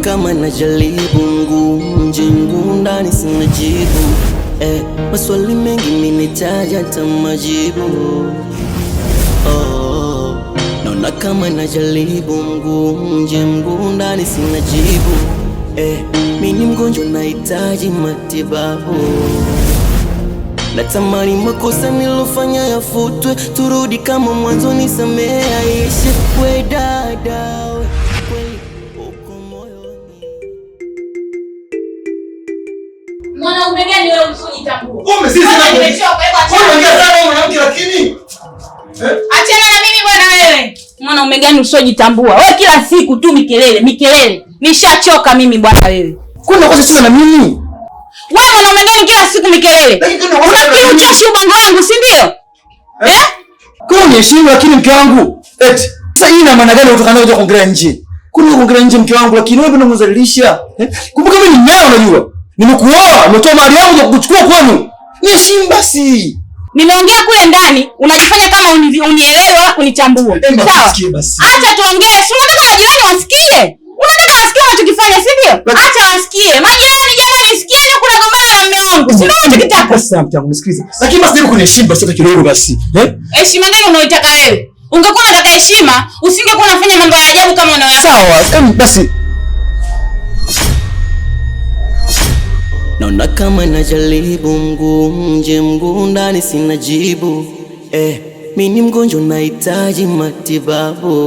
kama najaribu nje ndani sina jibu. Maswali mengi minahitaji hata majibu. Naona kama najaribu nje ndani sina jibu. Mimi mgonjwa nahitaji matibabu. Natamani makosa nilofanya yafutwe, turudi kama mwanzo, nisamehe aishe. We dada, we kweli uko moyoni. Mwanaume gani wewe usijitambua? Sisi na nimechoka, hebu achana. Unaongea sana mwanamke lakini. Achana na mimi bwana wewe. Mwanaume gani usijitambua? Wewe kila siku tu mikelele. Nishachoka mimi bwana wewe. Kuna kosa sio na mimi. Wewe mwanaume gani kila siku mikelele? Unafikiri uchashi ubongo wangu, si ndio? Kwa uniheshimu lakini mke wangu. Sasa hii ina maana gani utokana kuja kuongelea nje? Kuna kuongelea nje mke wangu lakini wewe unamdhalilisha. Kumbuka mimi ni mmeo unajua. Nimekuoa, nimetoa mali yangu ya kuchukua kwenu. Niheshimu basi. Nimeongea kule ndani, unajifanya kama unielewe wala kunitambua. Sawa? Acha tuongee. Si unataka majirani wasikie? Unataka wasikie unachokifanya, si ndio? Acha wasikie. Majirani jamani, sikieni kuna gombana na mume wangu. Si ndio unachokitaka? Sasa mtangu nisikilize. Lakini basi hebu kuniheshimu basi hata kidogo basi. Heshima gani unaoitaka wewe? Ungekuwa unataka heshima, usingekuwa unafanya mambo ya ajabu kama unayofanya. Sawa, basi. Naona kama najaribu nje ndani sina jibu. Mimi mgonjwa nahitaji matibabu.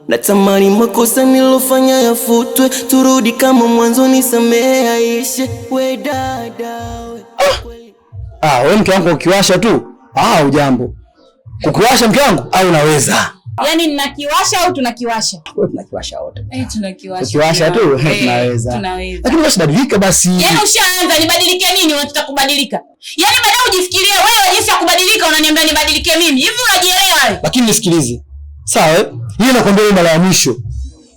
Natamani makosa nilofanya yafutwe, turudi kama mwanzo, nisamehe aishe. We dada, we wewe mke wangu ukiwasha tu, ujambo. Kukiwasha mke wangu au unaweza? Yaani ninakiwasha au tunakiwasha? Wewe tunakiwasha wote. Tunakiwasha. Ukiwasha tu tunaweza. Tunaweza. Lakini basi badilika basi. Yaani ushaanza nibadilike nini? Unataka kubadilika? Yaani baada ujifikirie wewe jinsi ya kubadilika unaniambia nibadilike mimi. Hivi unajielewa wewe? Lakini nisikilize. Sawa? Hii nakwambia mara ya mwisho.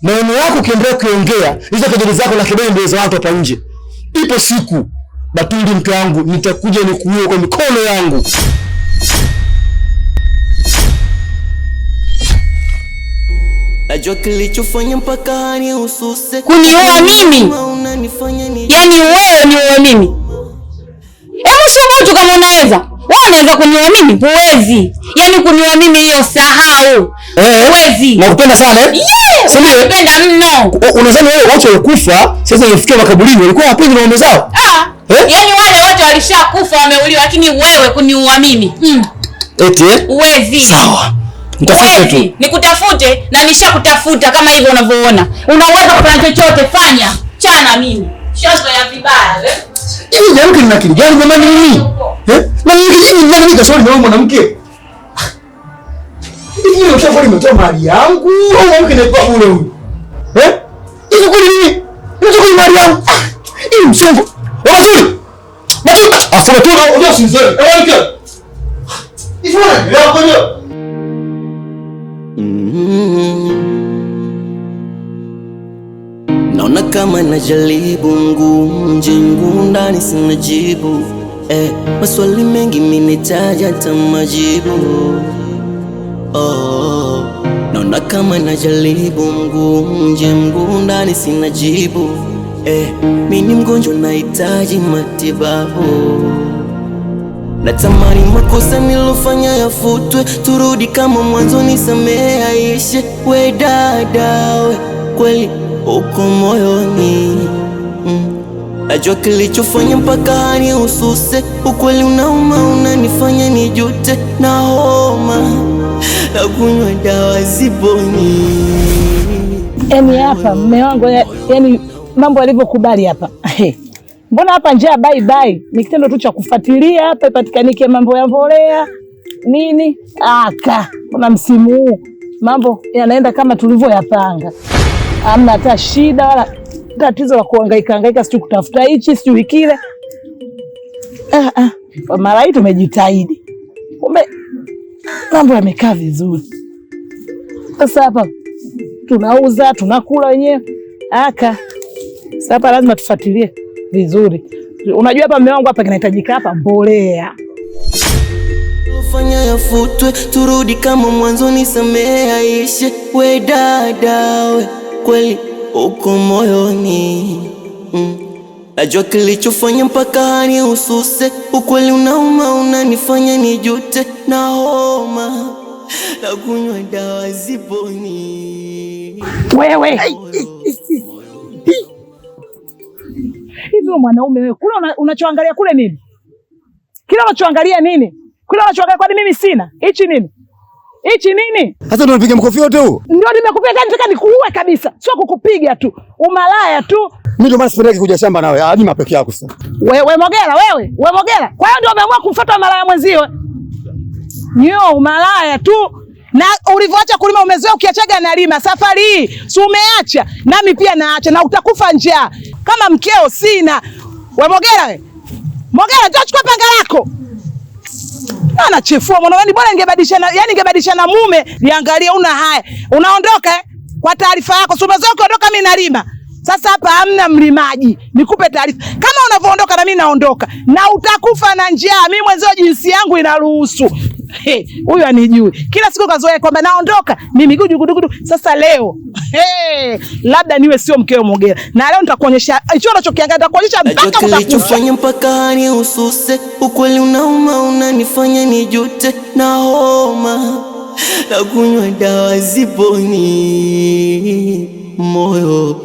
Maneno yako ukiendelea kuongea, hizo kejeli zako na kebele mbele za watu hapa nje. Ipo siku Batuli mke wangu nitakuja nikuue kwa mikono yangu. Najua kilichofanya mpaka hani ususe kunioa mimi. Yaani wewe nioe mimi? Hebu subutu kama unaweza. Wewe unaweza kunioa mimi? Huwezi. Yaani kunioa mimi hiyo sahau. Huwezi. Nakupenda sana Yes. Nakupenda mno. Unadhani wewe watu walikufa sasa wamefikia makaburini walikuwa wapenzi na waume zao? Yaani wale wote walishakufa wameuliwa, lakini wewe kunioa mimi. Huwezi. Sawa. Nitafute tu. Nikutafute na nishakutafuta kama hivyo unavyoona. Unaweza kufanya chochote, fanya. Chana mimi. Shazo ya vibaya wewe. Hii jamani ni akili gani jamani mimi? Na mimi nani kashauri na mwanamke? Hivi wewe ushauri umetoa mali yangu au mwanamke anaipa bure huyu? Hivi kweli mimi? Unataka mali yangu? Hii msongo. Wazuri. Baki afura tu unajua sinzee. Mwanamke. Hivi wewe leo kwa leo. Naona kama najaribu nje ndani sina jibu. Maswali mengi minahitaji hata majibu. Naona kama najaribu nje ndani sina jibu. Mimi mgonjwa nahitaji matibabu. Natamani makosa nilofanya yafutwe, turudi kama mwanzo, nisamehe aishe. We dada, we kweli uko moyoni. Najua kilichofanya mpaka hani ususe, ukweli unauma, unanifanya nijute na homa na kunywa dawa ziponi. Yaani hapa mume wangu, yaani mambo yalivyokubali hapa. Mbona hapa njaa bye ni kitendo tu cha kufuatilia hapa ipatikanike mambo ya mbolea nini kuna msimu huu mambo yanaenda kama tulivyoyapanga. Hamna hata shida wala tatizo la kuhangaika sio kutafuta hichi sio kile. Kwa mara hii tumejitahidi. Kumbe mambo yamekaa vizuri. Sasa hapa tunauza, tunakula wenyewe. Sasa hapa lazima tufuatilie vizuri. Unajua hapa mume wangu hapa kinahitajika hapa mbolea. Fanya yafutwe, turudi kama mwanzo, nisamehe aishe. We dada, we kweli uko moyoni. Najua kilichofanya mpaka hani ususe, ukweli unauma, unanifanya nijute, na homa na kunywa dawa ziponi. Wewe hivyo mwanaume wewe, kule unachoangalia kule nini? Kile unachoangalia nini? Kule unachoangalia kwani mimi sina? Hichi nini? Hichi nini? Sasa ndo unapiga mkofi wote huu? Ndio nimekupiga, nataka nikuue kabisa. Sio kukupiga tu. Umalaya tu. Mimi ndio maana sipendeki kuja shamba nawe. Hadi mapeke yako sasa. Wewe Mogera wewe. Wewe Mogera. Kwa hiyo ndio umeamua kumfuata malaya mwenzio. Nyo umalaya tu. Na ulivyoacha kulima umezoea ukiachaga na lima. Safari hii si umeacha, nami pia naacha na utakufa njaa. Kama mkeo sina. Wewe Mogera wewe. Mogera njoo chukua panga lako. Anachefua mwanangu, bora ingebadilishana, yani ingebadilishana mume, niangalie una haya. Unaondoka kwa taarifa yako. Si umezoea kuondoka mimi nalima. Sasa hapa hamna mlimaji. Nikupe taarifa. Kama unavyoondoka na mimi naondoka. Na utakufa na njaa. Mimi mwenzio jinsi yangu inaruhusu. Huyu anijui. Kila siku kazoea kwamba naondoka, mimi gudu. Sasa leo labda niwe sio mkeo Mogera. Na leo nitakuonyesha hicho unachokiangalia, nitakuonyesha mpaka utakufa. Kilichofanya mpaka hani ususe, ukweli unauma, unanifanya nijute, na homa na kunywa dawa ziponi moyo.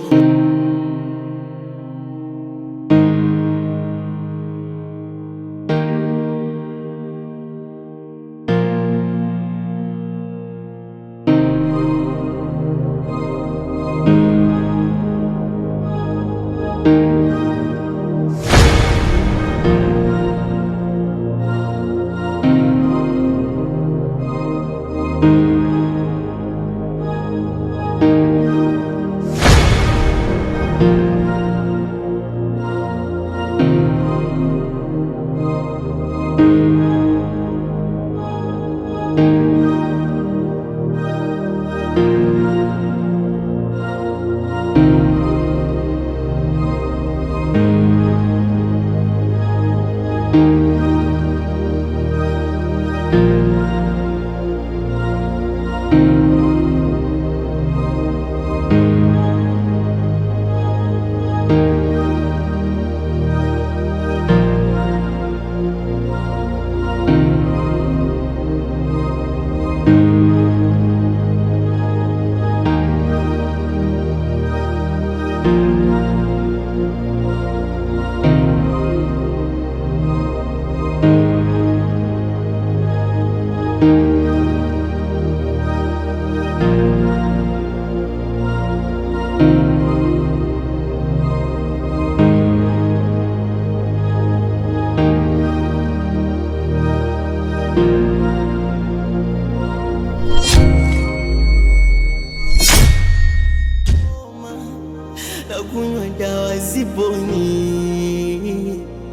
kunywa dawa ziponi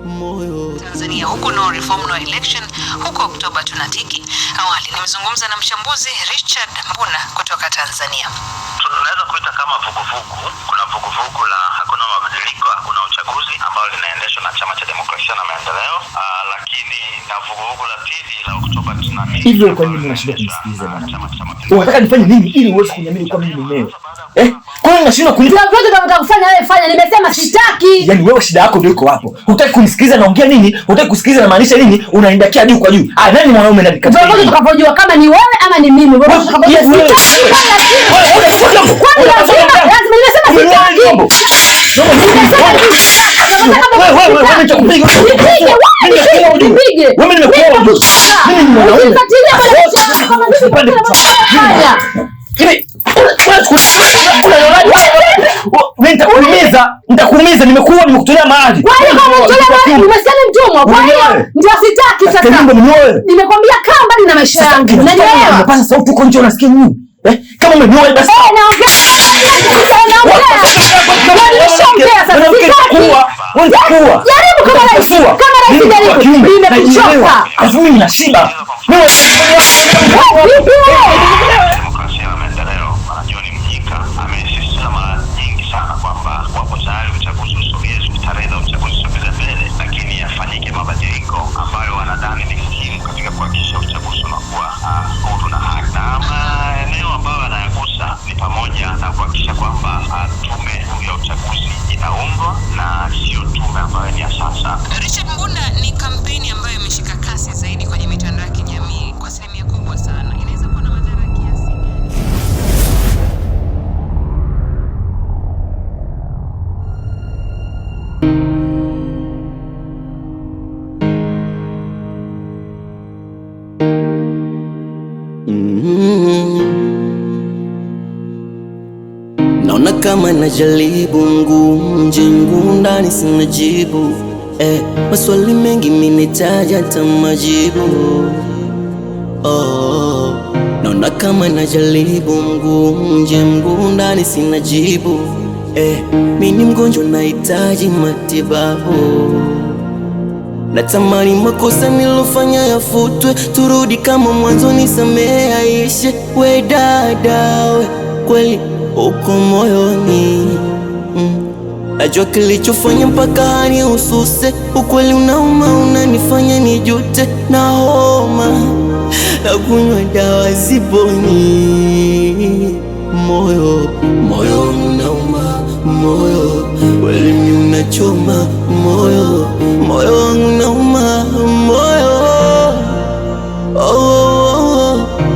moyo. Tanzania huko no reform no election, huko Oktoba tunatiki. Awali nimezungumza na mchambuzi Richard Mbuna kutoka Tanzania. Tunaweza kuita kama vuguvugu. Kuna vuguvugu la hakuna mabadiliko, hakuna uchaguzi ambao linaendeshwa na Chama cha Demokrasia na Maendeleo, lakini na vuguvugu la pili la Oktoba tunatiki. Hivyo kwa nini unashindwa kunisikiliza bwana? Unataka nifanye nini ili uweze kuniamini kwa mimi mumewe? Kwa nini unashindwa kunipa? Vyote unataka kufanya wewe fanya, nimesema sitaki. Yaani wewe shida yako ndio iko hapo. Hutaki kunisikiliza naongea nini? Hutaki kusikiliza na maanisha nini? Unaendakia juu kwa juu. Nani mwanaume ndani katika? Vyote tukapojua kama ni wewe ama ni mimi. Wewe tukapojua sitaki. Lazima nimesema sitaki. Nitakuumiza, nimekuwa nimekutolea mahali. Umesema mtumwa, kwa hiyo ndio sitaki sasa. Nimekwambia kaa mbali na maisha yangu. Unanielewa? Unapasa sauti uko nje unasikia nini? Kama umenioa basi. Naongea sasa. Jaribu kama rais. Nimekuchoka. Alafu mimi nashiba. ambayo wanadhani ni muhimu katika kuhakikisha uchaguzi unakuwa huru na haki. Na maeneo ambayo yanayagusa ni pamoja na kuhakikisha kwamba tume ya uchaguzi inaundwa na sio tume ambayo ni ya sasa. Richard Mbunda, ni kampeni ambayo imeshika kasi zaidi kwenye mitandao ya kijamii kwa asilimia kubwa sana. Inaweza kuwa na madhara kiasi Naona kama najaribu nje ndani sina jibu. Maswali mengi minitaja hata majibu. Naona kama najaribu nje ndani sina jibu. Mimi mgonjwa nahitaji matibabu. Natamani makosa nilofanya yafutwe, turudi kama mwanzo, nisamehe aishe. We dada, we kweli uko moyoni. Najua kilichofanya mpaka hani ususe. Ukweli unauma, unanifanya nijute. Na homa na kunywa dawa ziponi. Moyo unauma, moyo kweli ni unachoma. Moyo wangu unauma, moyo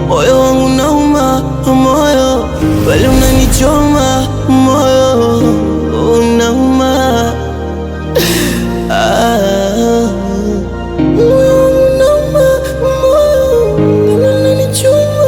moyo wangu unauma, moyo kweli unanichoma. Moyo unauma, moyo unauma, moyo unanichoma.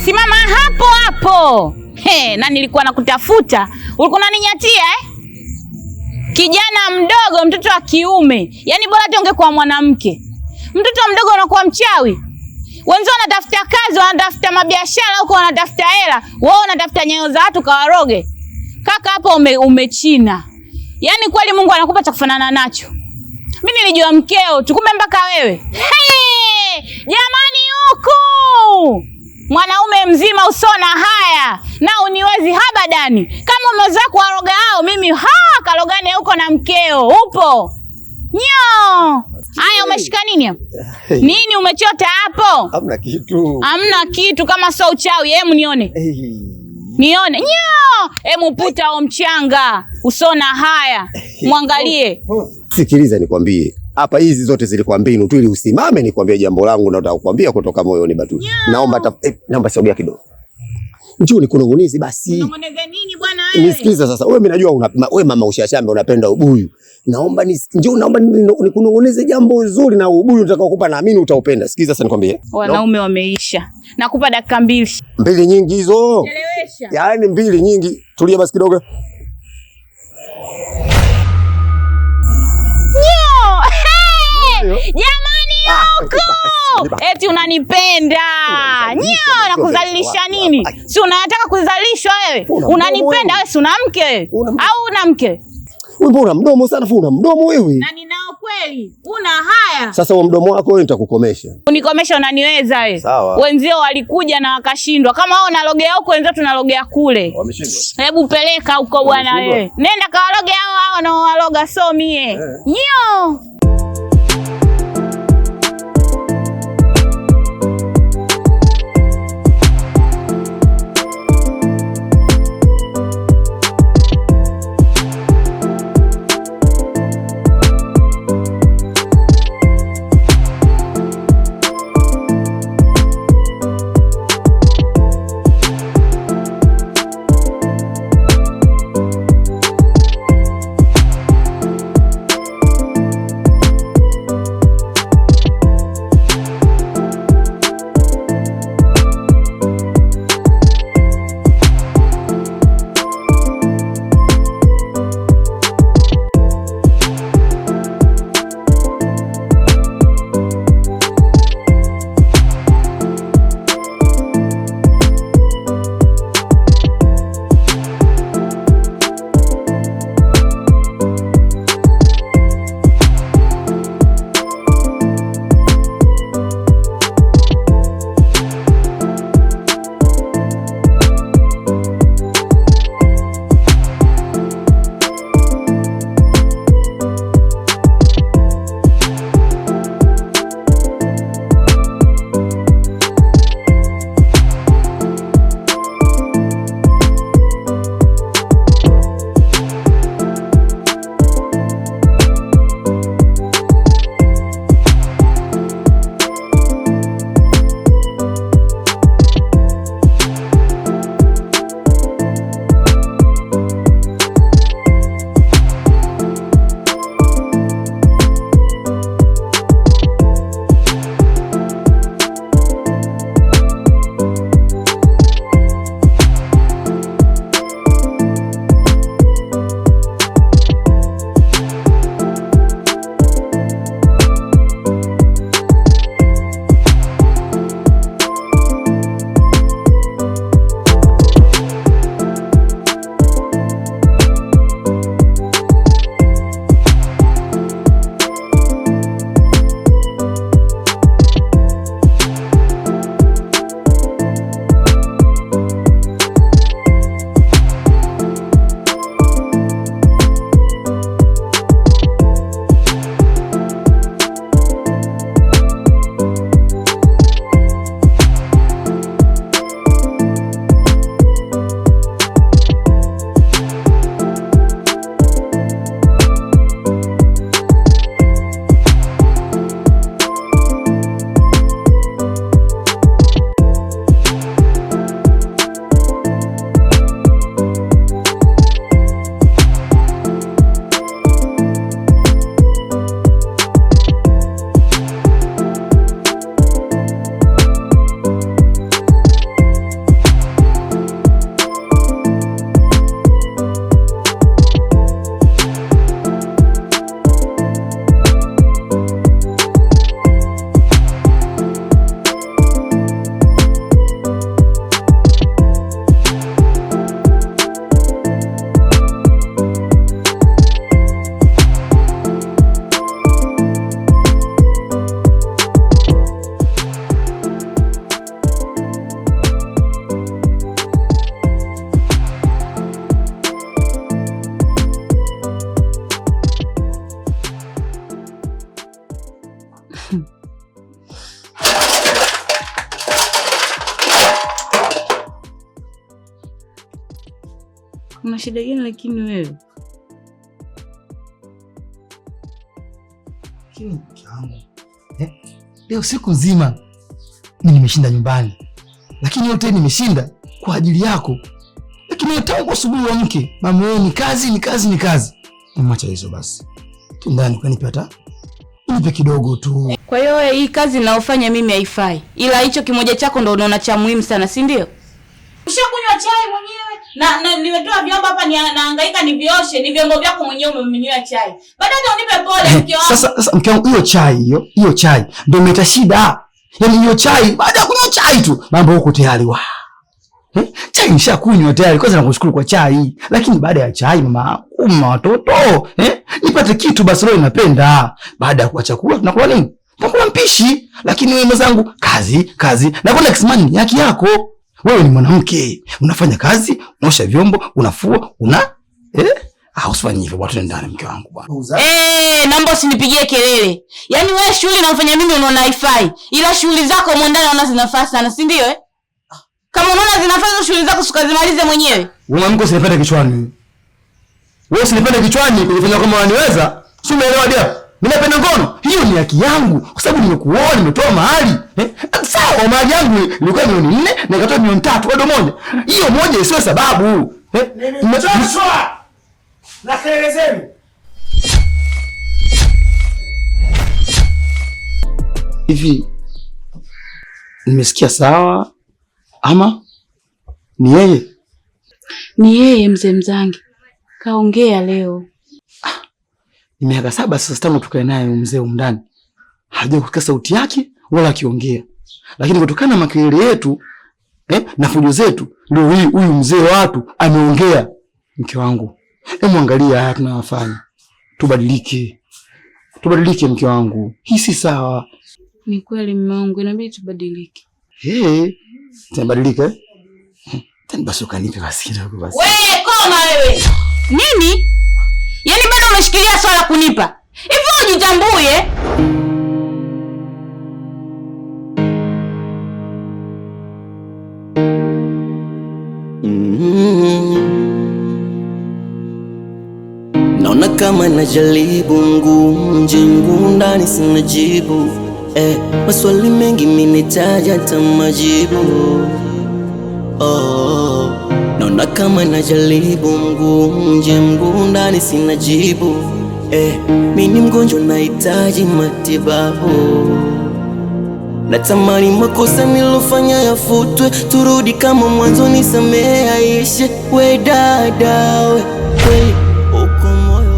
Simama hapo hapo. Na nilikuwa nakutafuta. Ulikuwa unaninyatia Kijana mdogo, mtoto wa kiume. Yaani bora tu ungekuwa mwanamke. Mtoto mdogo unakuwa mchawi. Wenzao wanatafuta kazi, wanatafuta mabiashara huko, wanatafuta hela. Wewe unatafuta nyayo za watu kawaroge. Kaka hapo umechina. Yaani kweli Mungu anakupa cha kufanana nacho. Mimi nilijua mkeo, tukume mpaka wewe. Jamani huku! Mwanaume mzima usona haya na uniwezi habadani. Kama umeweza kuwaroga hao, mimi kalogane huko na mkeo. Upo? Nyo! Haya, umeshika nini hapo? Nini umechota hapo? Hamna kitu. Hamna kitu kama sio uchawi. Hemu nione. Nione. Nyo! Hemu puta o mchanga. Usona haya. Muangalie. Sikiliza nikwambie. Hapa hizi zote zilikuwa mbinu tu ili usimame nikwambie jambo langu na utakwambia kutoka moyoni Batuli. Naomba sogea kidogo. Njoo nikunong'oneze basi. Unong'oneze nini bwana wewe? Nisikiliza sasa. Wewe mimi najua wewe mama ushashambe unapenda ubuyu. Naomba nikunong'oneze jambo zuri na ubuyu nitakaokupa naamini utaupenda. Sikiliza sasa nikwambie. Wanaume wameisha. Nakupa dakika 2. 2 nyingi hizo. Chelewesha. Yaani 2 nyingi. Tulia basi kidogo. Jamani huko! Eti unanipenda. Nyo, nakuzalilisha nini? Si unataka kuzalishwa wewe? Unanipenda wewe, si una mke? Au una mke? Wewe una mdomo sana, una mdomo wewe. Na ninao kweli. Una haya. Sasa huo mdomo wako wewe nitakukomesha. Unikomesha unaniweza wewe. Wenzio walikuja na wakashindwa. Kama wao unalogea huko, wenzao tunalogea kule. Wameshindwa. Hebu peleka huko bwana wewe. Nenda kawaloge hao na waloga so mie. Nyo. Una shida gani lakini wewe? Mke wangu. Leo siku nzima mimi nimeshinda nyumbani. Lakini yote nimeshinda kwa ajili yako. Lakini tangu asubuhi wa mke, mama wewe ni kazi. Mwacha hizo basi. Ndani kanipe hata nipe kidogo tu. Kwa hiyo hii kazi ninaofanya mimi haifai. Ila hicho kimoja chako ndo unaona cha muhimu sana, si ndio? Ushakunywa chai mwenyewe na nimetoa vyombo hapa nahangaika nivioshe, ni vyombo vyako mwenyewe umemnywa chai. Baada hata unipe pole mke wangu. Sasa mke wangu hiyo chai ndio imeleta shida. Yaani hiyo chai baada ya kunywa chai tu mambo huko tayari wa. Chai nishakunywa tayari. Kwanza nakushukuru kwa chai. Lakini baada ya chai mama watoto, nipate kitu basi leo napenda. Baada ya kula chakula tunakula nini? Tunakula mpishi. Lakini wewe mzangu kazi. Na kuna kisimani ni haki yako. Wewe ni mwanamke, unafanya kazi, unaosha vyombo, unafua, usifanye hivyo watu ndani mke wangu bwana. Naomba usinipigie kelele. Yaani wewe shughuli unafanya mimi unaona haifai. Ila shughuli zako huko ndani unaona zinafaa sana, si ndio Kama unaona zinafaa shughuli zako ukazimalize mwenyewe. Wewe mwanamke usinipende kichwani. Wewe usinipende kichwani kujifanya kama unaniweza. Si umeelewa dia? Mimi napenda ngono. Hiyo ni haki yangu kwa sababu nimekuoa, nimetoa mahali. Sawa, mahali yangu ilikuwa milioni 4 na ikatoa milioni 3 bado moja. Hiyo moja isiwe sababu. Nimechoshwa na kelele zenu. Hivi nimesikia sawa ama ni yeye? Ni yeye mzee Mzangi. Kaongea leo. Ni miaka 7 sasa tangu tukae naye mzee umndani. Hajawahi kusikia sauti yake wala akiongea. Lakini kutokana na makelele yetu na fujo zetu ndio huyu mzee watu ameongea. Mke wangu, hebu angalia haya tunayofanya. Tubadilike mke wangu. Hii si sawa. Ni kweli mume wangu, inabidi tubadilike. Tunabadilika Tani basi ukanipe basi kidogo basi. Wewe koma wewe. Nini? Yaani bado umeshikilia swala kunipa. Hivi ujitambuye? Naona kama najaribu nje ndani sina jibu. Maswali mengi minitaja hata majibu. Naona kama najaribu nje ndani sina jibu. Mimi mgonjwa nahitaji matibabu. Natamani makosa nilofanya yafutwe, turudi kama mwanzo, nisamehe aishe. We dada we kweli uko moyoni.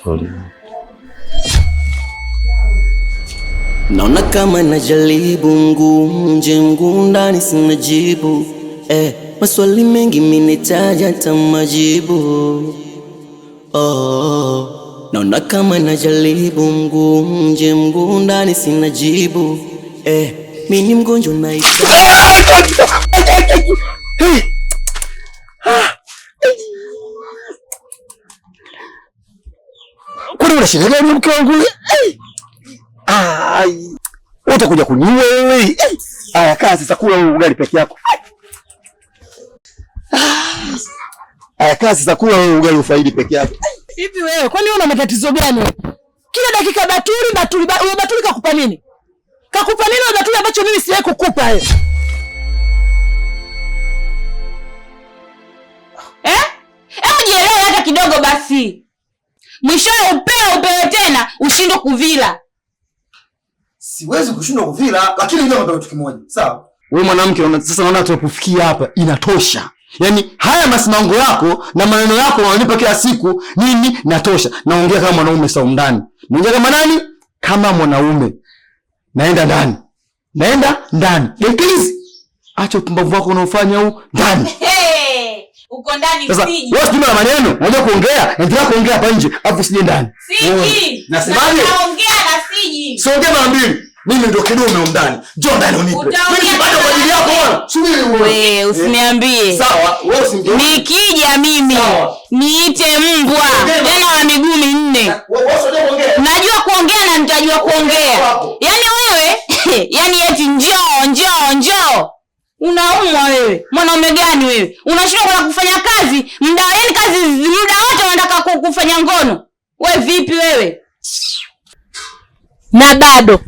Batuli. Naona kama najaribu nje mguu ndani sina jibu. Maswali mengi minitaja hata majibu. Naona kama najaribu nje mguu ndani sina jibu. Mimi ni mgonjwa naita. Kwani unashida gani mke wangu? Utakuja kuniua wewe. Aya, kaa sasa, kula ugali peke yako. Aya, kaa sasa, kula ugali ufaidi peke yako. Hivi wewe kwani una matatizo gani? Kila dakika Batuli kakupa nini? Kakupa nini Batuli ambacho mimi siwezi kukupa wewe? Hebu jielewe hata kidogo basi. Mwishowe upewe tena ushindwe kuvila. Siwezi kushindwa kuvila, lakini ndio kitu kimoja. Sawa? Wewe mwanamke, sasa naona tunapofikia hapa inatosha. Yaani haya masimango yako na maneno yako unanipa kila siku nini natosha. Naongea kama mwanaume sasa ndani. Naongea kama nani? Kama mwanaume. Naenda ndani. Please. Acha upumbavu wako unaofanya huu ndani. Uko ndani sasa, siji. Wewe sijui maneno, unajua kuongea, endelea kuongea hapa nje, afu sije ndani. Siji. Nasemaje? Naongea na siji. Siongea mara mbili. Mimi ndio kidume ndani. Njoo ndani unipe. Mimi bado kwa ajili yako bwana. Subiri wewe. Wewe usiniambie. Sawa, wewe usimjue. Nikija mimi niite mbwa tena wa miguu minne. Wewe unajua kuongea? Najua kuongea na nitajua kuongea. Yaani wewe, yaani eti njoo. Unaumwa wewe. Mwanaume gani wewe? Unashindwa kwa kufanya kazi, muda wote unataka kufanya ngono. Wewe vipi wewe? Na bado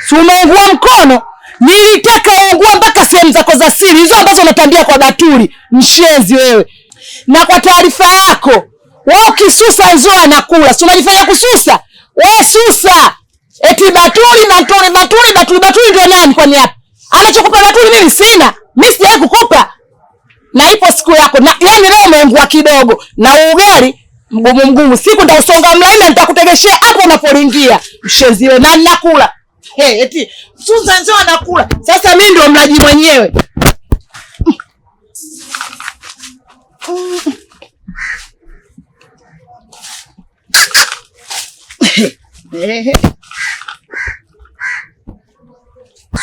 si umeungua mkono? Nilitaka uungua mpaka sehemu zako za siri hizo ambazo unatambia kwa Batuli. Mshenzi wewe. Na kwa taarifa yako, wewe ukisusa Nzoa anakula. Si unajifanya kususa? Wewe susa. Eti Batuli ndio nani kwani hapa? Anachokupa Batuli mimi sina. Mimi sijawahi kukupa. Na ipo siku yako. Na yaani leo umeungua kidogo. Na ugali mgumu. Siku ndio usonga mlaini nitakutegeshea hapo unapoingia. Mshenzi wewe na ninakula. Eti Susan Nzoa anakula. Sasa mimi ndio mlaji mwenyewe.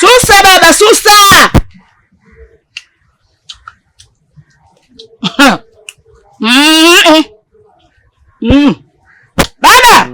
Susa baba, susa. Baba.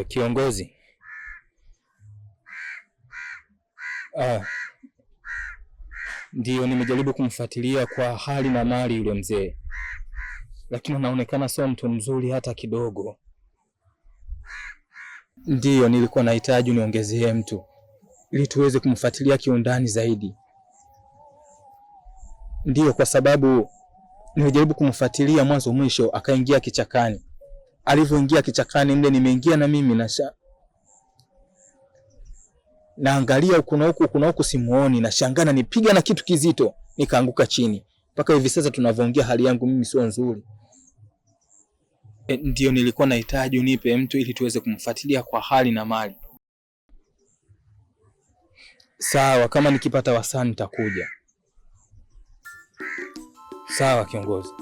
Kiongozi. Ndio nimejaribu kumfuatilia kwa hali na mali yule mzee, lakini anaonekana sio mtu mzuri hata kidogo. Ndio nilikuwa nahitaji uniongezee mtu ili tuweze kumfuatilia kiundani zaidi. Ndio, kwa sababu nilijaribu kumfuatilia mwanzo mwisho, akaingia kichakani. Alivyoingia kichakani mle, nimeingia na mimi naangalia huku na huku simuoni, na shangana nipiga na kitu kizito, nikaanguka chini. Mpaka hivi sasa tunavyoongea hali yangu mimi sio nzuri. Ndio nilikuwa nahitaji unipe mtu ili tuweze kumfuatilia kwa hali na mali. Sawa, kama nikipata wasaa nitakuja. Sawa kiongozi.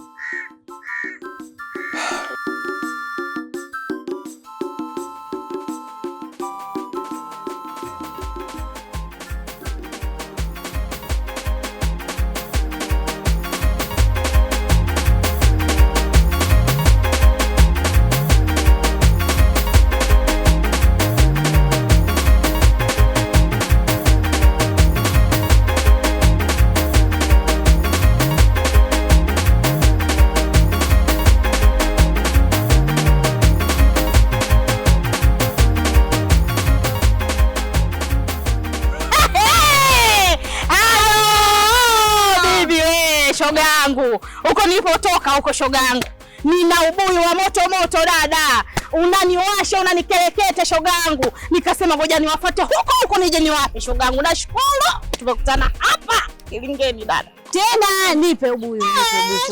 Shogangu, huko nilipotoka huko shogangu, nina ubuyu wa moto moto dada, unaniwasha unanikereketa shogangu. Nikasema ngoja niwafuate huko nije niwape shogangu. Nashukuru tumekutana hapa Kilingeni dada. Tena nipe ubuyu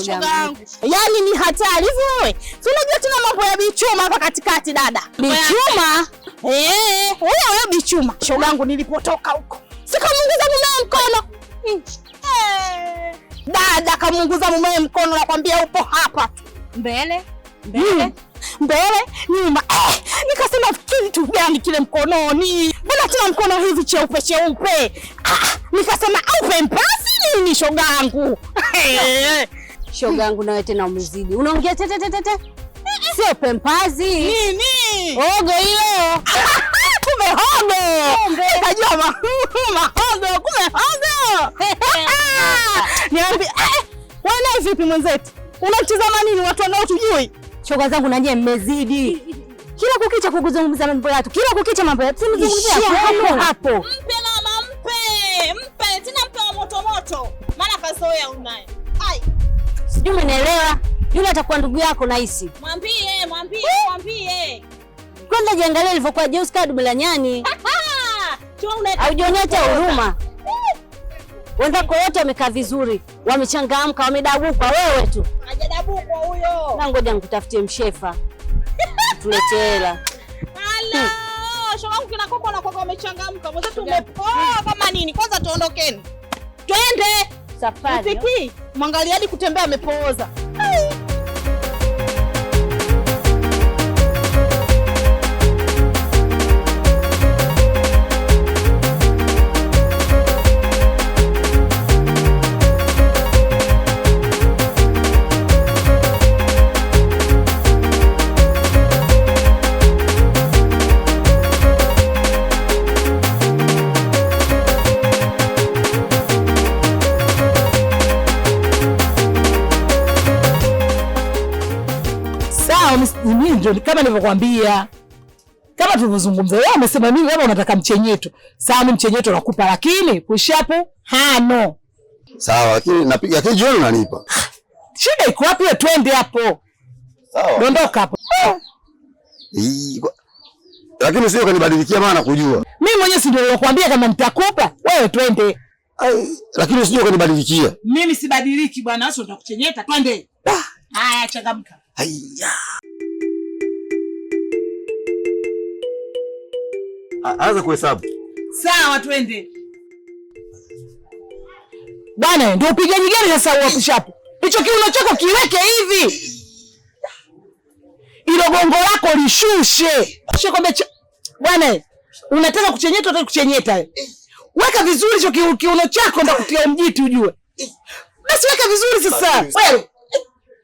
shogangu. Yaani ni hatari hivyo wewe. Si unajua tuna mambo ya bichuma hapa katikati dada. Bichuma? Wewe bichuma. Shogangu nilipotoka huko, sikamunguza mume mkono. Dada kamunguza mume mkono, nakwambia upo hapa tu. Mbele nyuma. Nikasema kitu gani kile mkononi? Mbona tuna mkono hivi cheupe? Nikasema au pempasi nini shogangu? Shogangu nawe tena umezidi. Unaongea tete. Sio pempazi. Nini? Ogo hilo. Kumbe hogo. Nikajua mahogo, kumbe hogo. Niambie, wewe vipi mwenzetu? Unatazama nini watu wanaotujui? Shoga zangu na nyie mmezidi. Kila kukicha kukuzungumza mambo ya watu. Kila kukicha mambo ya watu. Simzungumzia hapo. Mpe mama, mpe. Tena mpe wa moto. Maana kazoea unaye. Sijui umeelewa. Yule atakuwa ndugu yako nahisi. Mwambie. Kwanza jiangalie ilivyokuwa jeusi kama dume la nyani. Haujionyesha huruma. Wenzako wote wamekaa vizuri, wamechangamka, wamedabuka, wewe tu. Hajadabuka huyo. Na ngoja nikutafutie mshefa. Tuletee hela. Shogangu kina koko na koko wamechangamka. Mwanzo tumepoa kama nini? Kwanza tuondokeni. Twende. Safari. Mfiki, mwangalia hadi kutembea amepooza. Mimi ndio kama nilivyokuambia, kama tulivyozungumza, wewe umesema mimi kama unataka mchenyeto. Sawa, mimi mchenyeto nakupa, lakini pushapu hano. Sawa, lakini napiga kesho jioni unanipa. Shida iko wapi? Twende hapo. Sawa. Dondoka hapo. Lakini sio kanibadilikia maana kujua. Mimi mwenyewe si ndio nilikwambia kama nitakupa, wewe twende. Lakini usije kanibadilikia. Mimi sibadiliki bwana, wewe utakuchenyeta, twende. Haya, changamka. Haya. Anza kuhesabu. Sawa, twende. Bwana, ndio upigaji gani sasa wa pushapu? Hicho kiuno chako kiweke hivi. Ilo gongo lako lishushe. Shekombe bwana, unataka kuchenyeta, unataka kuchenyeta. Weka vizuri hicho kiuno chako, ndio kutia mjiti ujue. Basi weka vizuri sasa. Wewe.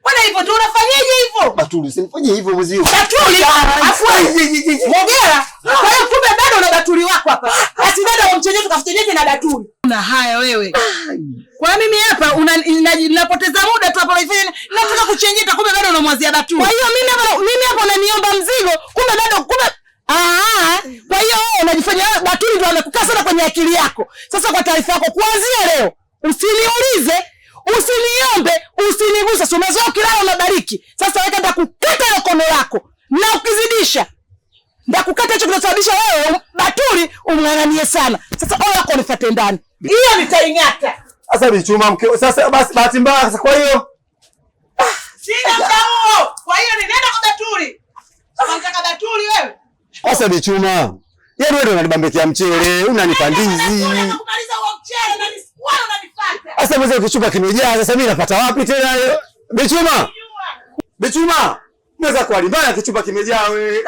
Mbona hivyo ndio unafanyaje hivyo? Batuli, usinifanyie hivyo mwezio. Batuli? Afu Mogera. Kwa hiyo kumbe bado una Batuli wako hapa. Basi dada wamchenye tukafutenyeje na Batuli. Una haya wewe. Kwa mimi hapa unapoteza muda tu hapo unafanya nataka kuchenjeta kumbe bado unamwazia Batuli. Kwa hiyo mimi hapa unaniomba mzigo kumbe bado kwa hiyo wewe unajifanya Batuli ndio amekukaa sana kwenye akili yako. Sasa kwa taarifa yako kuanzia leo usiniulize, usiniombe, usinigusa. Somezo kilala unabariki. Sasa weka nitakukata hiyo kono lako. Na ukizidisha nitakukata hicho kinasababisha wewe Batuli umng'ang'anie sana. Sasa wewe wako unifuate ndani. Hiyo nitaingata. Sasa Bichuma mke. Sasa basi bahati mbaya sasa kwa hiyo. Sina muda huo. Kwa hiyo nenda kwa Batuli. Unataka Batuli wewe? Sasa Bichuma. Yaani wewe unanibambekia mchele, unanipandizi. Kumaliza huo mchele na wewe unanifuata. Sasa mzee kichupa kimejaa, sasa mimi napata wapi tena hiyo? Bichuma. Bichuma. Naweza kualibana kichupa kimejaa wewe.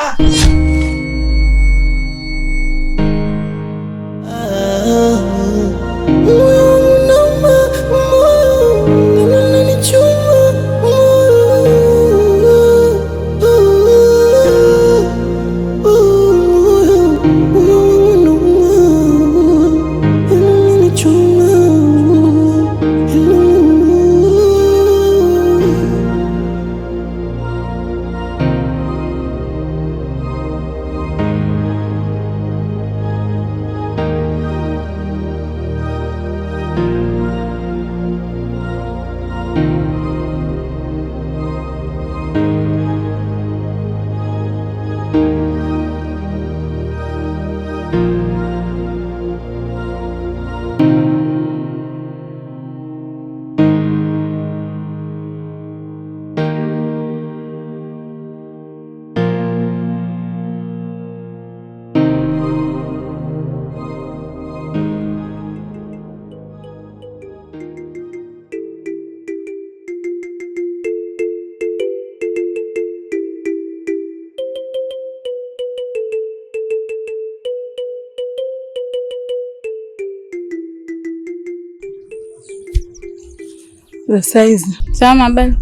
Saizi. Salama bali.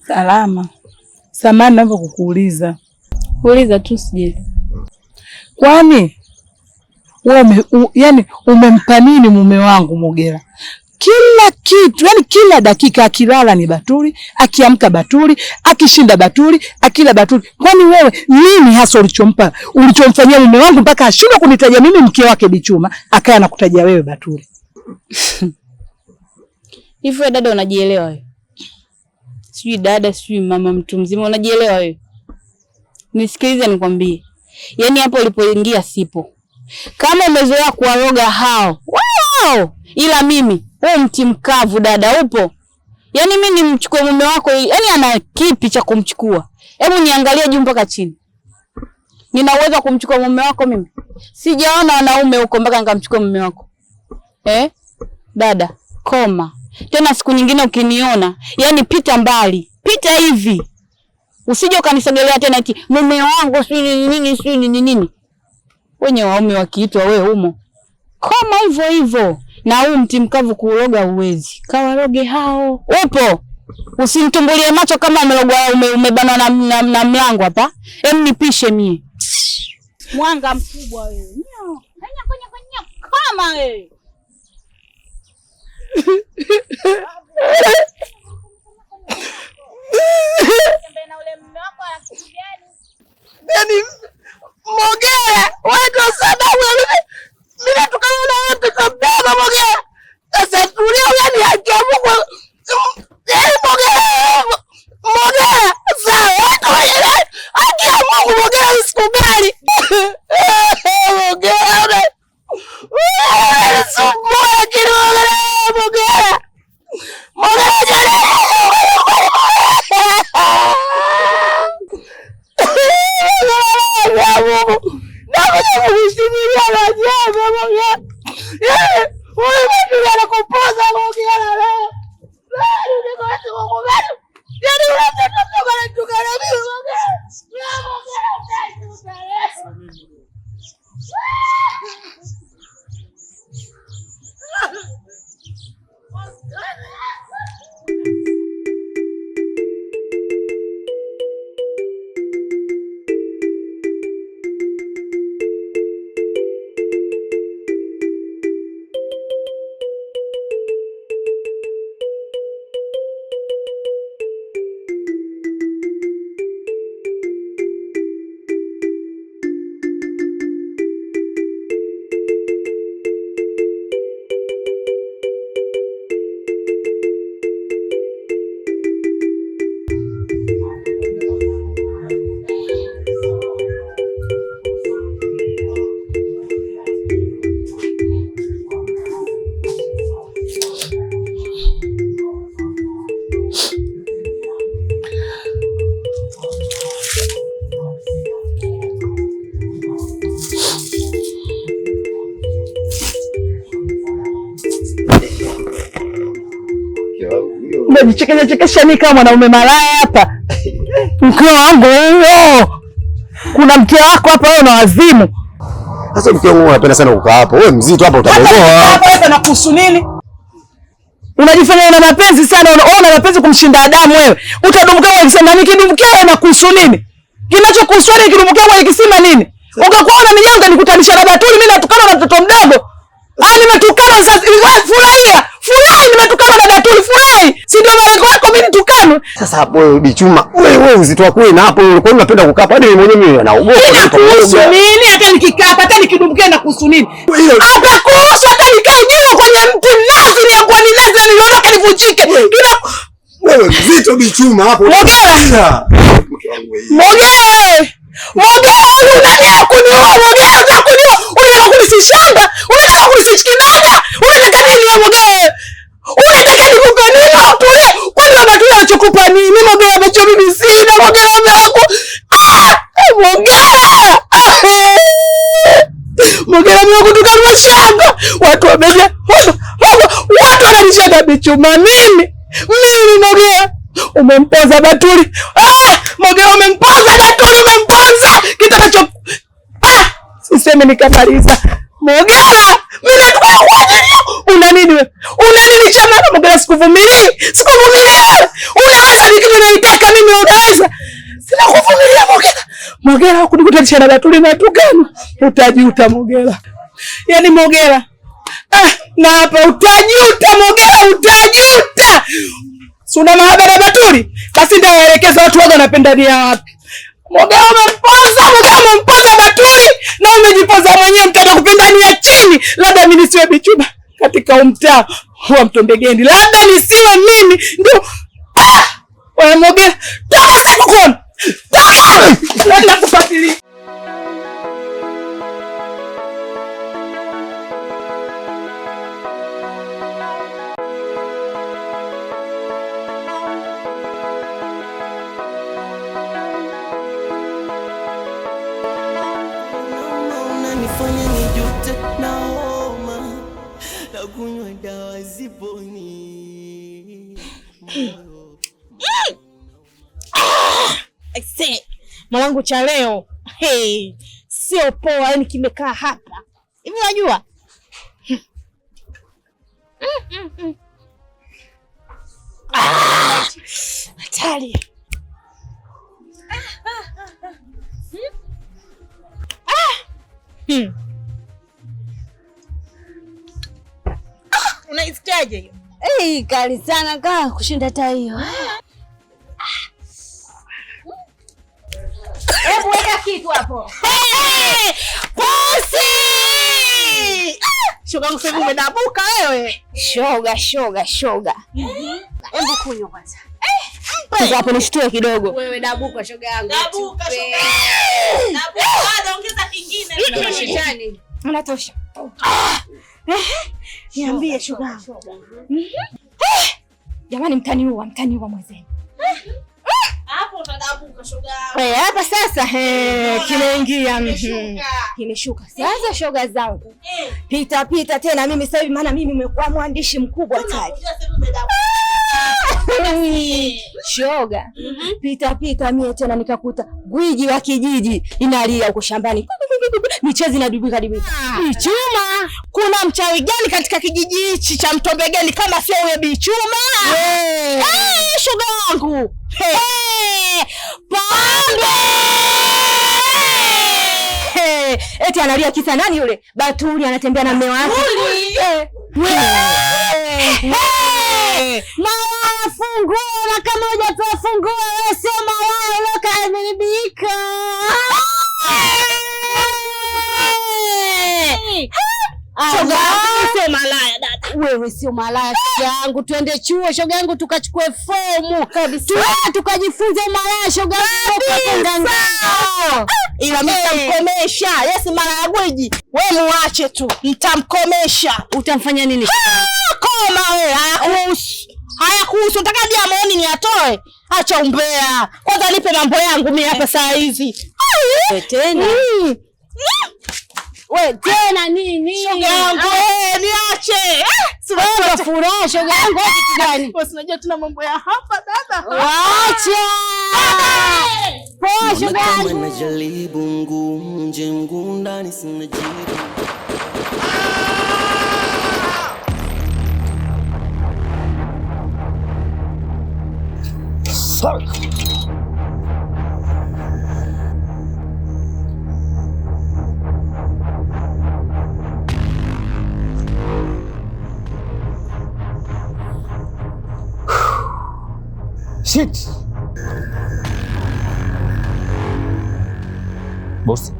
Salama. Samahani naomba kukuuliza. Uliza tu sije. Kwani wewe yani umempa nini mume wangu Mogera? Kila kitu, yani kila dakika akilala ni Batuli, akiamka Batuli, akishinda Batuli, akila Batuli. Kwani wewe nini hasa ulichomfanyia mume wangu mpaka ashindwe kunitaja mimi mke wake Bichuma, akaya nakutaja wewe Batuli? Hivyo dada unajielewa wewe? Sijui dada, sijui mama, mtu mzima unajielewa wewe? Nisikilize nikwambie. Yaani hapo ulipoingia sipo. Kama umezoea kuwaroga hao. Wow! Ila mimi, wewe mti mkavu dada upo. Yaani mimi nimchukue mume wako, yaani ana kipi cha kumchukua? Hebu niangalie juu mpaka chini. Nina uwezo kumchukua mume wako mimi? Sijaona wanaume huko mpaka nikamchukua mume wako. Dada, koma. Tena siku nyingine ukiniona, yani pita mbali. Pita hivi. Usije ukanisogelea tena eti mume wangu sio nini. Wenye waume wakiitwa wewe umo. Koma hivyo hivyo. Na huu mti mkavu kuuroga uwezi. Kawaroge hao. Upo. Usinitumbulie macho kama umelogwa umebanwa na mlango hapa. Hem nipishe mie. Mwanga mkubwa wewe. Kanya kama wewe. Yani Mogera, wewe sana wewe. Mimi tukaona wote kabisa Mogera. Sasa tulia yani hajamu. Mogera, sawa wewe. Hajamu Mogera usikubali. Mogera. Sumbua kidogo Mogera. Unajichekesha chekesha ni kama mwanaume malaya hapa. Mke wangu huyo. Kuna mke wako hapa wewe na wazimu. Sasa mke wangu anapenda sana kukaa hapo. Wewe mzito hapa utabomoa. Hapa na kuhusu nini? Unajifanya una mapenzi sana, una mapenzi kumshinda Adamu wewe. Utadumbuka kwa kisema nikidumbukia na kuhusu nini? Kinachokuhusu ni kidumbukia kwa kisima nini? Ungekuwa una minyanga nikutanisha na Batuli, mimi natukana na mtoto mdogo. Nimetukana sasa. Furahia. Furahi nimetukana na Batuli, furahi. Si ndio malengo yako mimi nitukane? Sasa hapo wewe Bichuma, wewe uzito wako na hapo ulikuwa unapenda kukaa hadi mimi naogopa kuhusu nini? Hata nikikaa hata nikidumbukia na kuhusu nini? Hata kuhusu hata nikae juu kwenye mti mnazi ni kwa ninazi niondoke nivunjike. Wewe mzito Bichuma hapo. Mogera. Unataka kuniua Mogera, unataka kuniua. Unataka kunisishanga, unataka kunisishikimanga. Unataka nini wewe Mogera? Unataka nikupe nini utulie? Kwani Batuli anachokupa nini? Mogera ambacho mimi sina, Mogera wangu. Mogera. Mogera wangu tukanua shanga. Watu wameja. Watu wananishaga Bichuma mimi. Mogera. Umempoza Batuli. Mogera umempoza Batuli, umempoza. Kitakacho siseme nikamaliza. Mogera, mimi nataka una nini wewe? Una nini chama na Mogera sikuvumilia. Sikuvumilia. Unaweza nikitu naitaka mimi unaweza. Sina kuvumilia Mogera. Mogera hukunikutanisha na Batuli na tukano. Utajuta Mogera. Yaani Mogera. Na hapa utajuta Mogera, utajuta. Suna mahaba na Batuli? Basi ndio waelekeza watu wao wanapendania wapi. Mogera umempoza Batuli na umejipoza mwenyewe, mtaka kupendania chini. Labda mimi nisiwe Bichuma katika umtaa wa Mtondegeni. Labda nisiwe mimi ndio. Wewe Mogera, toka sasa kukona. Toka. Na kufuatilia. Unanifanya nijute naoma na kunywa dawa ziponi. Mwanangu cha leo. Sio poa, yani kimekaa hapa. Hivi unajua? Hatari. Unaisikiaje hiyo? Kali sana kaa kushinda hata hiyo. Hebu weka kitu hapo. Pusi! Shoga msema umedabuka wewe. Shoga. Hebu kunywa kwanza. Sasa hapo nishtue kidogo. Wewe dabuka shoga yangu. Dabuka. Ongeza kingine. Shetani. Unatosha. Niambie shoga. Jamani mtaniua mwenzenu. Hapo utadabuka shoga. Hapa sasa kimeingia kimeshuka. Sasa shoga zangu. Pita tena mimi sasa hivi maana mimi nimekuwa mwandishi mkubwa tayari. Shoga. Pita mimi tena nikakuta gwiji wa kijiji inalia huko shambani. Michezi na dubika. Bichuma, kuna mchawi gani katika kijiji hichi cha Mtondegeni kama sio huyo Bichuma? Shoga wangu. Pambe! Eti analia kisa nani yule? Batuli anatembea na mume wake. Malaya fungua, na kama hujatoa funguo wewe sio malaya, leo kaharibika. Shoga sio malaya dada. Wewe sio malaya shoga yangu, twende chuo shoga yangu tukachukue fomu kabisa. Tukajifunze malaya shoga yangu. Ila mtamkomesha. Yes malaya gwiji. Wewe muache tu. Mtamkomesha. Utamfanya nini? Koma wewe. Hayakuhusu. Nataka diamond ni atoe. Acha umbea. Kwanza nipe mambo yangu mimi hapa saa hizi. Tena. We tena nini? Shoga yangu niache. Una furaha shoga yangu kitu gani? Bosi unajua tuna mambo ya hapa dada. Acha. Poa shoga yangu. Kama najaribu mguu nje mguu ndani sina jibu. Shit. Bosi,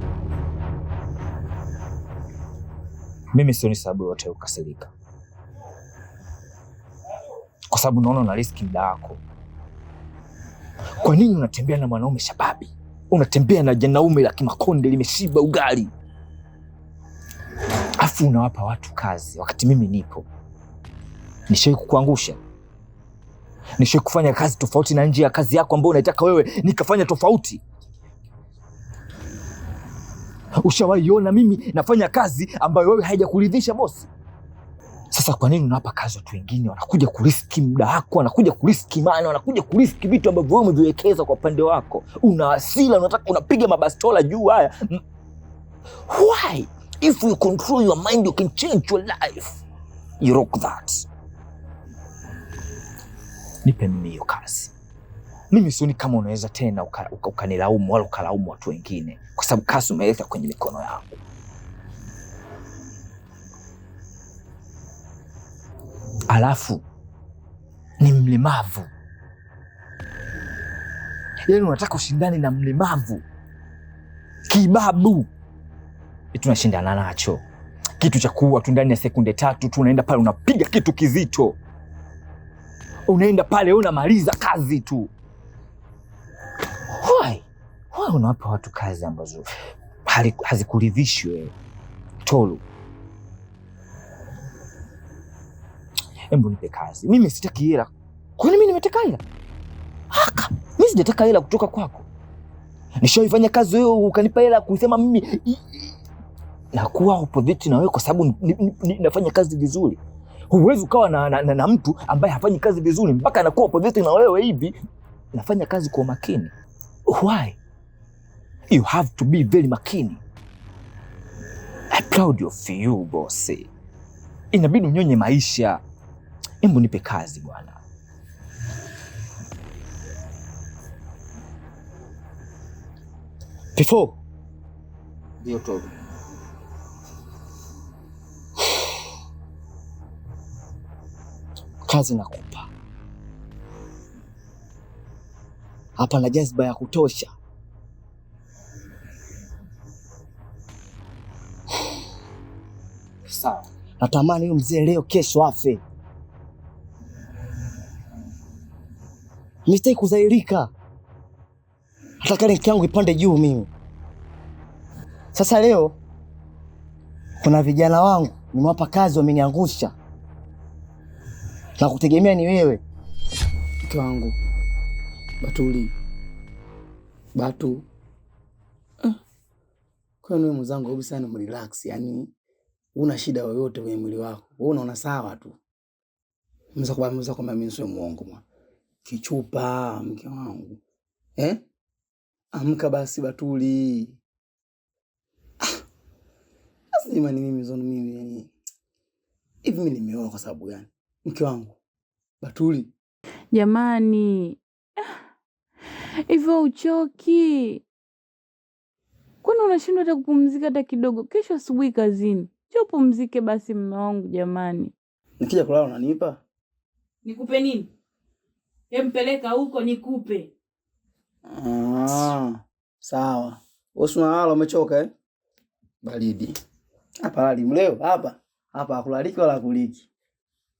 mimi sioni sababu yote ukasirika, kwa sababu naona una riski muda wako. Kwa nini unatembea na mwanaume shababi? Unatembea na janaume la kimakonde limeshiba ugali, afu unawapa watu kazi wakati mimi nipo. Nishawahi kukuangusha? Nishawahi kufanya kazi tofauti na nje ya kazi yako ambayo unaitaka wewe nikafanya tofauti? Ushawahi ona mimi nafanya kazi ambayo wewe haijakuridhisha bosi? Sasa kwa nini unawapa kazi watu wengine? Wanakuja kuriski muda wako, wanakuja kuriski imani, wanakuja kuriski vitu ambavyo wewe umeviwekeza kwa upande wako. Una hasira, unataka unapiga mabastola juu haya. Why? If you control your mind, you can change your life. You rock that. Nipe mimi hiyo kazi. Mimi sioni kama unaweza tena ukanilaumu wala ukalaumu watu wengine, kwa sababu kazi umeleta kwenye mikono yangu. Alafu ni mlemavu. Yaani unataka ushindane na mlemavu kibabu? Tunashindana nacho kitu cha kuua tu ndani ya sekunde 3 tu. Unaenda pale unapiga kitu kizito, unaenda pale unamaliza kazi tu. Why unawapa watu kazi ambazo hazikuridhishi wewe? Tolu, hebu nipe kazi. Mimi sitaki hela. Kwani mimi nimetaka hela? Haka, mimi sijataka hela kutoka kwako. Nishaifanya kazi wewe ukanipa hela kusema mimi nakuwa opposite na wewe kwa sababu nafanya kazi vizuri. Huwezi ukawa na mtu ambaye hafanyi kazi vizuri mpaka anakuwa opposite na wewe hivi. Nafanya kazi kwa makini. Why? You have to be very makini. I'm proud of you, boss. Inabidi unyonye maisha. Hebu nipe kazi bwana. Before. Ndio Tolu. Kazi nakupa. Hapa na jazba ya kutosha. Sawa. Natamani huyu mzee leo kesho afe. Nitaki kuzairika. Hata kale niki yangu ipande juu mimi. Sasa leo kuna vijana wangu nimewapa kazi wameniangusha. Na kutegemea ni wewe. Mke wangu. Batuli. Batu. Kwa nini mzangu hebu sana mrelax, yani una shida yoyote kwenye mwili wako. Wewe unaona sawa tu. Mza kwa mimi sio muongo mwa. Kichupa mke wangu. Amka basi Batuli. Lazima ni mimi zono mimi yani. Hivi mimi nimeoa kwa sababu gani? Mke wangu. Batuli. Jamani. Hivyo uchoki. Kwani unashindwa hata kupumzika hata kidogo? Kesho asubuhi kazini. Njoo pumzike basi mume wangu jamani. Nikija kulala unanipa? Nikupe nini? Mpeleka huko nikupe. Sawa. Wewe unalala umechoka Baridi. Hapa lali mleo hapa. Hapa hakulaliki wala kuliki.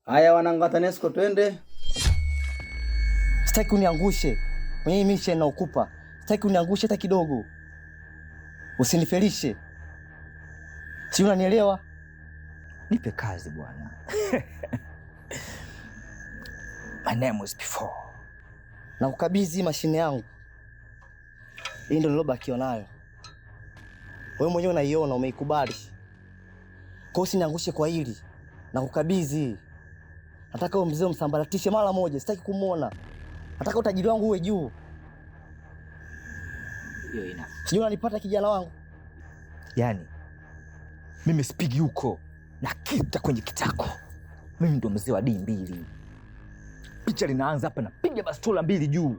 Haya wanangu TANESCO twende. Sitaki uniangushe. Mwenye mishe na ukupa. Sitaki uniangushe hata kidogo. Usinifelishe. Si unanielewa? Nipe kazi bwana. My name was before. Na ukabidhi mashine yangu. Hii ndio nilobaki nayo. Wewe mwenyewe unaiona, umeikubali. Kwa hiyo usiniangushe kwa hili. Na ukabidhi. Nataka huyo mzee umsambaratishe mara moja, sitaki kumuona. Nataka utajiri wangu uwe juu. Hiyo ina. Sijui unanipata kijana wangu? Yaani mimi sipigi huko na kita kwenye kitako. Mimi ndo mzee wa D2. Picha linaanza hapa, napiga bastola 2 juu.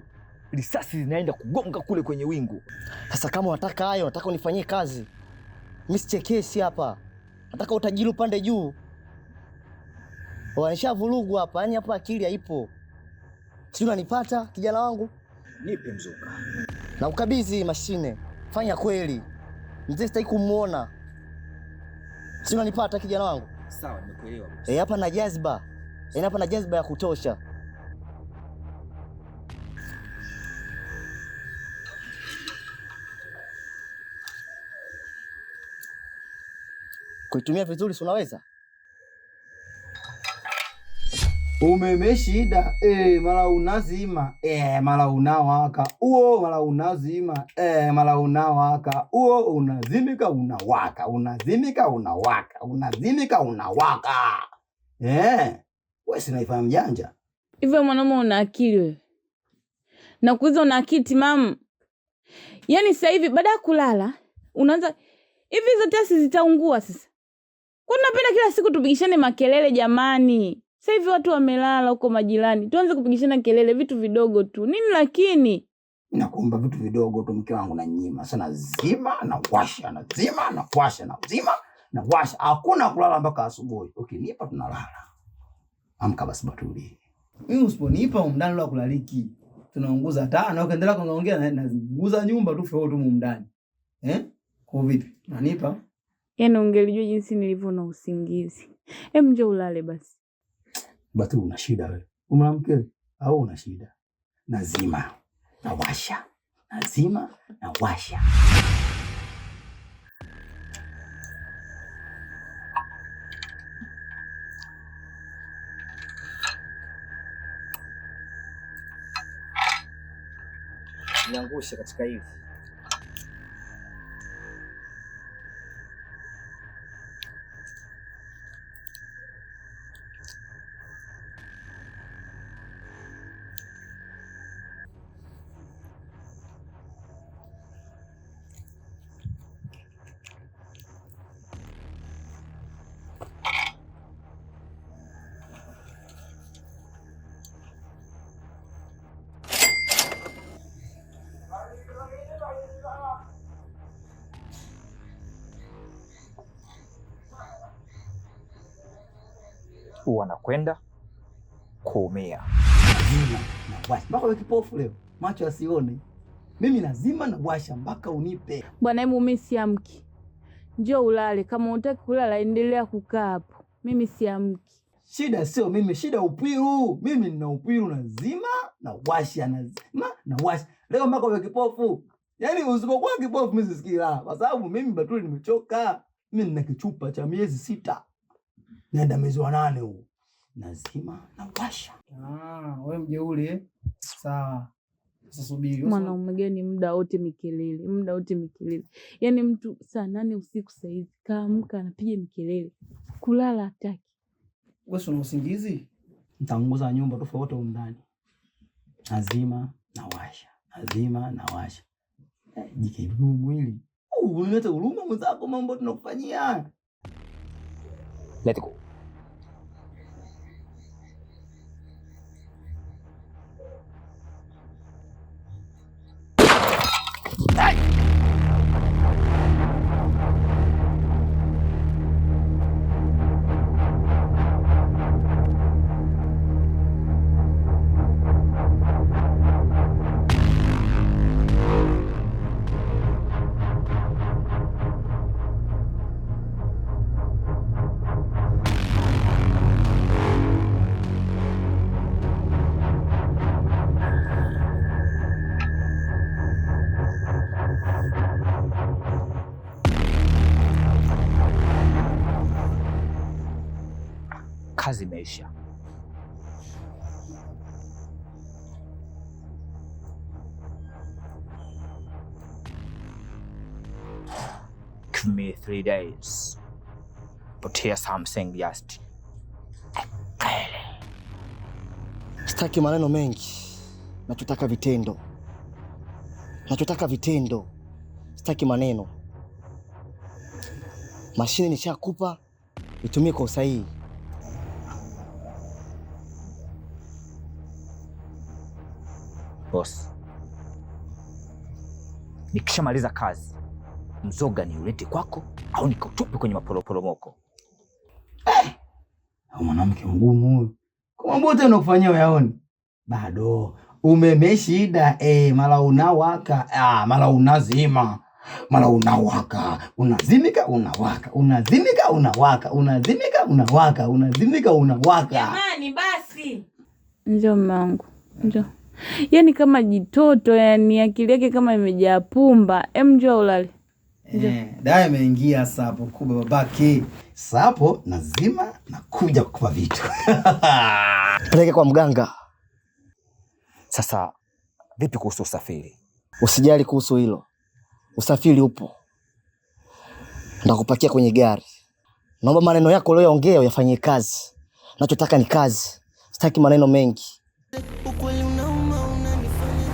Risasi zinaenda kugonga kule kwenye wingu. Sasa kama unataka hayo, nataka unifanyie kazi. Mimi sichekeshi hapa. Nataka utajiri upande juu. Wanisha vurugu hapa, yani hapa akili haipo. Sijui unanipata kijana wangu? Nipe mzuka. Na ukabidhi mashine. Fanya kweli. Mzee sitaki kumuona. Sijui unanipata kijana wangu? Sawa, nimekuelewa. Hapa na jazba. Hapa na jazba ya kutosha. Kuitumia vizuri si unaweza? Umeme shida, mara unazima, mara unawaka. Mara unazima, mara unawaka. Unazimika unawaka, unazimika unawaka, unazimika unawaka. Wewe si unaifahamu janja? Hivyo mwanaume una akili wewe. Na kuuliza una akili timamu. Yaani sasa hivi baada ya kulala unaanza hivi hizo tesi zitaungua sasa. Kwa nini napenda kila siku tupigishane makelele jamani? Sasa hivi watu wamelala huko majirani. Tuanze kupigishana kelele vitu vidogo tu. Nini lakini? Nakuomba vitu vidogo tu mke wangu na nyima. Sana zima na washa, na zima na washa, na zima na washa. Hakuna kulala mpaka asubuhi. Ukinipa tunalala. Amka basi Batuli. Mimi usiponipa ndani la kulaliki. Tunaunguza taa na ukaendelea kuongea na nguza nyumba tu feo tu ndani. Kwa vipi? Nanipa? Yaani ungelijua jinsi nilivyo na usingizi. Njoo ulale basi. Batu una shida wewe. Mwanamke au una shida? Nazima na washa. Nazima na washa. Niangushe katika hivi. Wanakwenda kuumia. Nazima na washa. Mpaka wewe kipofu leo. Macho asione. Mimi nazima na washa mpaka unipe. Bwana hebu mimi siamki. Njoo ulale, kama unataka kulala endelea kukaa hapo. Mimi siamki. Shida sio mimi, shida upiru. Mimi nina upiru, nazima na washa, nazima na washa. Leo mpaka wewe kipofu. Yaani usipokuwa kipofu mimi sisikii raha. Kwa sababu mimi Batuli nimechoka. Mimi nina kichupa cha miezi 6. Nenda mwezi wa 8 huu. Nazima na washa. Wewe mjeuri Sawa. Sasa subiri. Mwanaume gani muda wote mikelele? Muda wote mikelele. Yaani mtu saa 8 usiku saa hizi kaamka anapiga mikelele. Kulala hataki. Wewe una usingizi? Nitaunguza nyumba tofauti huko ndani. Nazima na washa. Nazima na washa. Jike mwili. Unaleta huruma mwenzako mambo tunakufanyia. Let go. Kazi imeisha. Give me 3 days. But here's something just Sitaki maneno mengi. Nachotaka vitendo. Sitaki maneno. Mashine nishakupa, itumie kwa usahihi. Boss, nikishamaliza kazi, mzoga ni ulete kwako au nikautupe kwenye maporoporomoko? Mwanamke mgumu huyu. Kwa mbote unakufanyia uyaoni. Bado umeme shida mara unawaka, mara unazima, mara unawaka, unazimika unawaka, unazimika unawaka, unazimika unawaka, unazimika unawaka. Jamani basi. Njoo mwanangu. Njoo. Yaani kama jitoto, yani akili yake kama imejaa pumba. Njoo ulale. Dawa imeingia sapo kubwa babake. Sapo nazima na kuja kukupa vitu. Peleke kwa mganga. Sasa vipi kuhusu usafiri? Usijali kuhusu hilo. Usafiri upo. Ndakupakia kwenye gari. Naomba maneno yako leo ongea uyafanyie kazi. Nachotaka ni kazi. Sitaki maneno mengi. Ukweli unauma unanifanya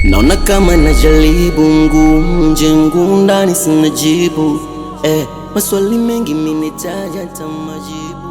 naona kama najaribu nje ndani sina jibu. Maswali mengi mimi nitaja tamajibu.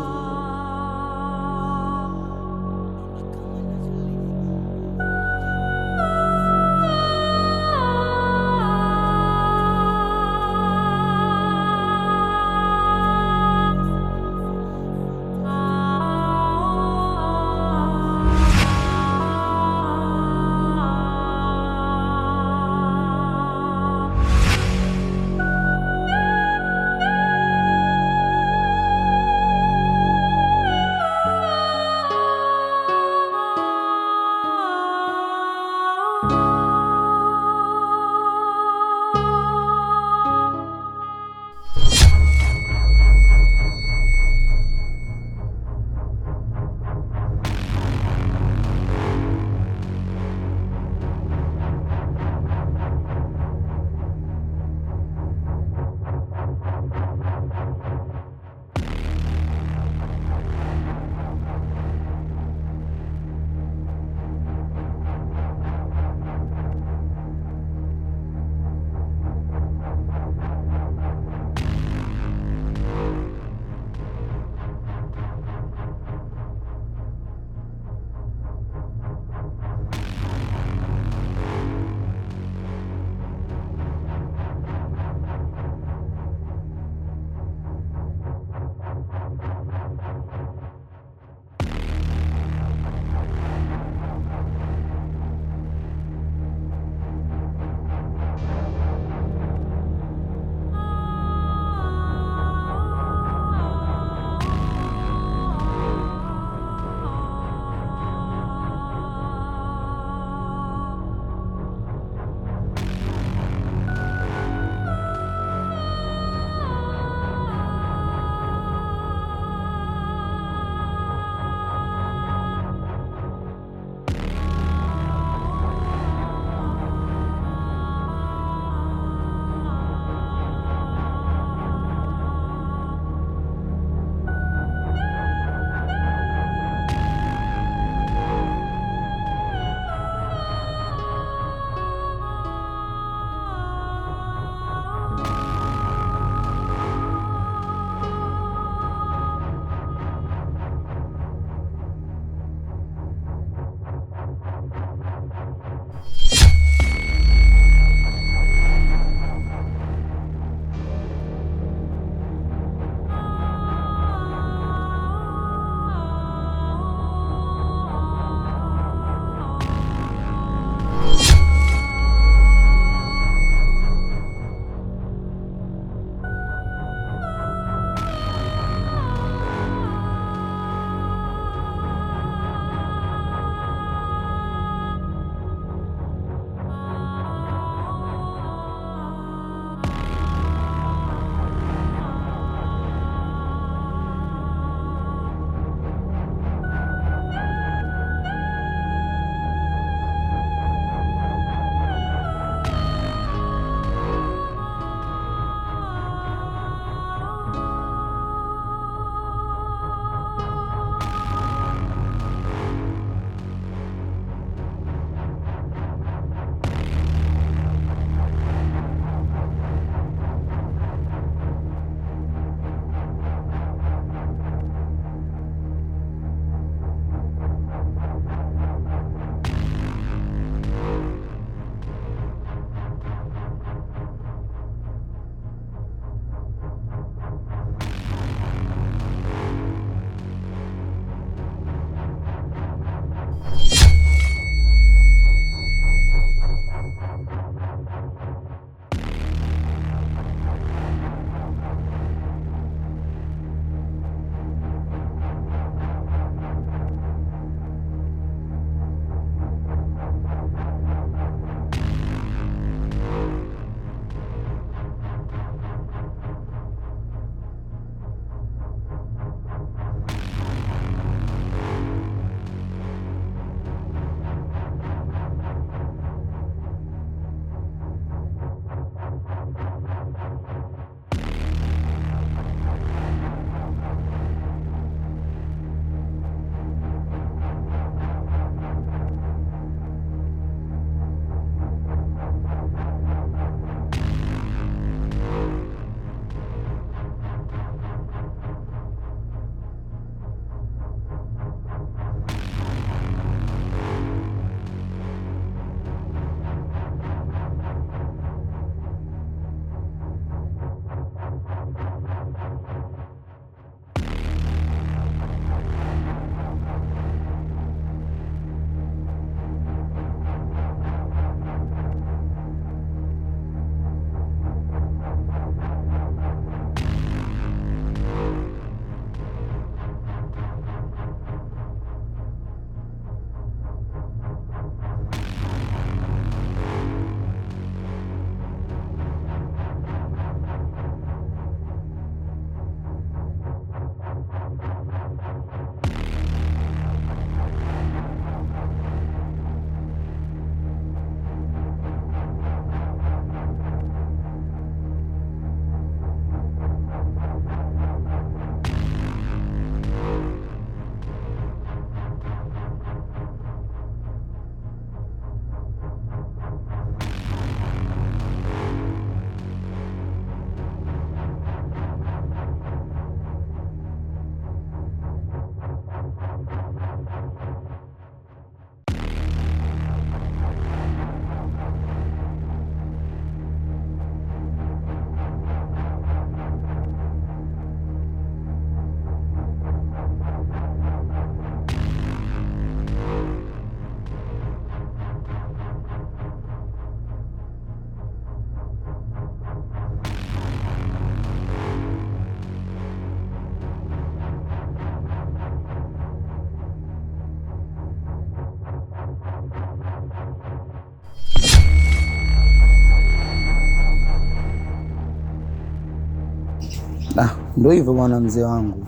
Ndio hivyo bwana mzee wangu.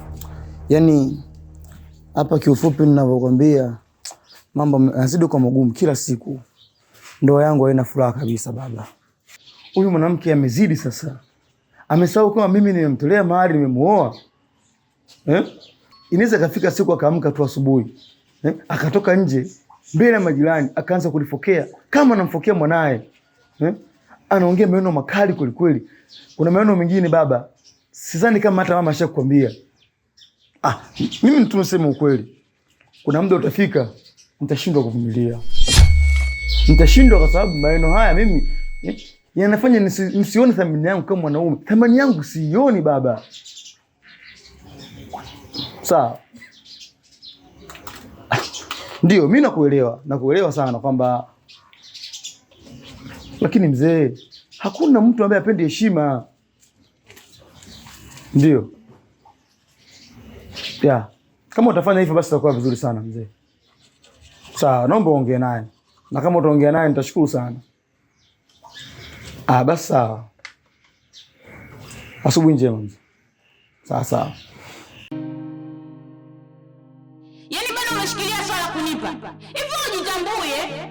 Yaani hapa kiufupi ninavyokuambia mambo yanazidi kwa magumu kila siku. Ndoa yangu haina furaha kabisa baba. Huyu mwanamke amezidi sasa. Amesahau kama mimi nimemtolea mahari, nimemuoa. Inaweza kafika siku akaamka tu asubuhi. Akatoka nje mbele ya majirani akaanza kulifokea kama anamfokea mwanae. Anaongea maneno makali kweli kweli. Kuna maneno mengine baba, sidhani kama hata mama ashakwambia. Mimi nitumesema ukweli. Kuna muda utafika nitashindwa kuvumilia. Nitashindwa kwa sababu maneno haya mimi yanafanya nisione thamani yangu kama mwanaume. Thamani yangu sioni baba. Sawa. Ndio, mimi nakuelewa sana kwamba, lakini mzee, hakuna mtu ambaye apendi heshima. Ndio. Kama utafanya hivyo basi itakuwa vizuri sana mzee. Sawa, naomba uongee naye. Na kama utaongea naye nitashukuru sana. Basi sawa. Asubuhi njema mzee. Sawa. Yaani bado unashikilia swala kunipa. Hivi unajitambue?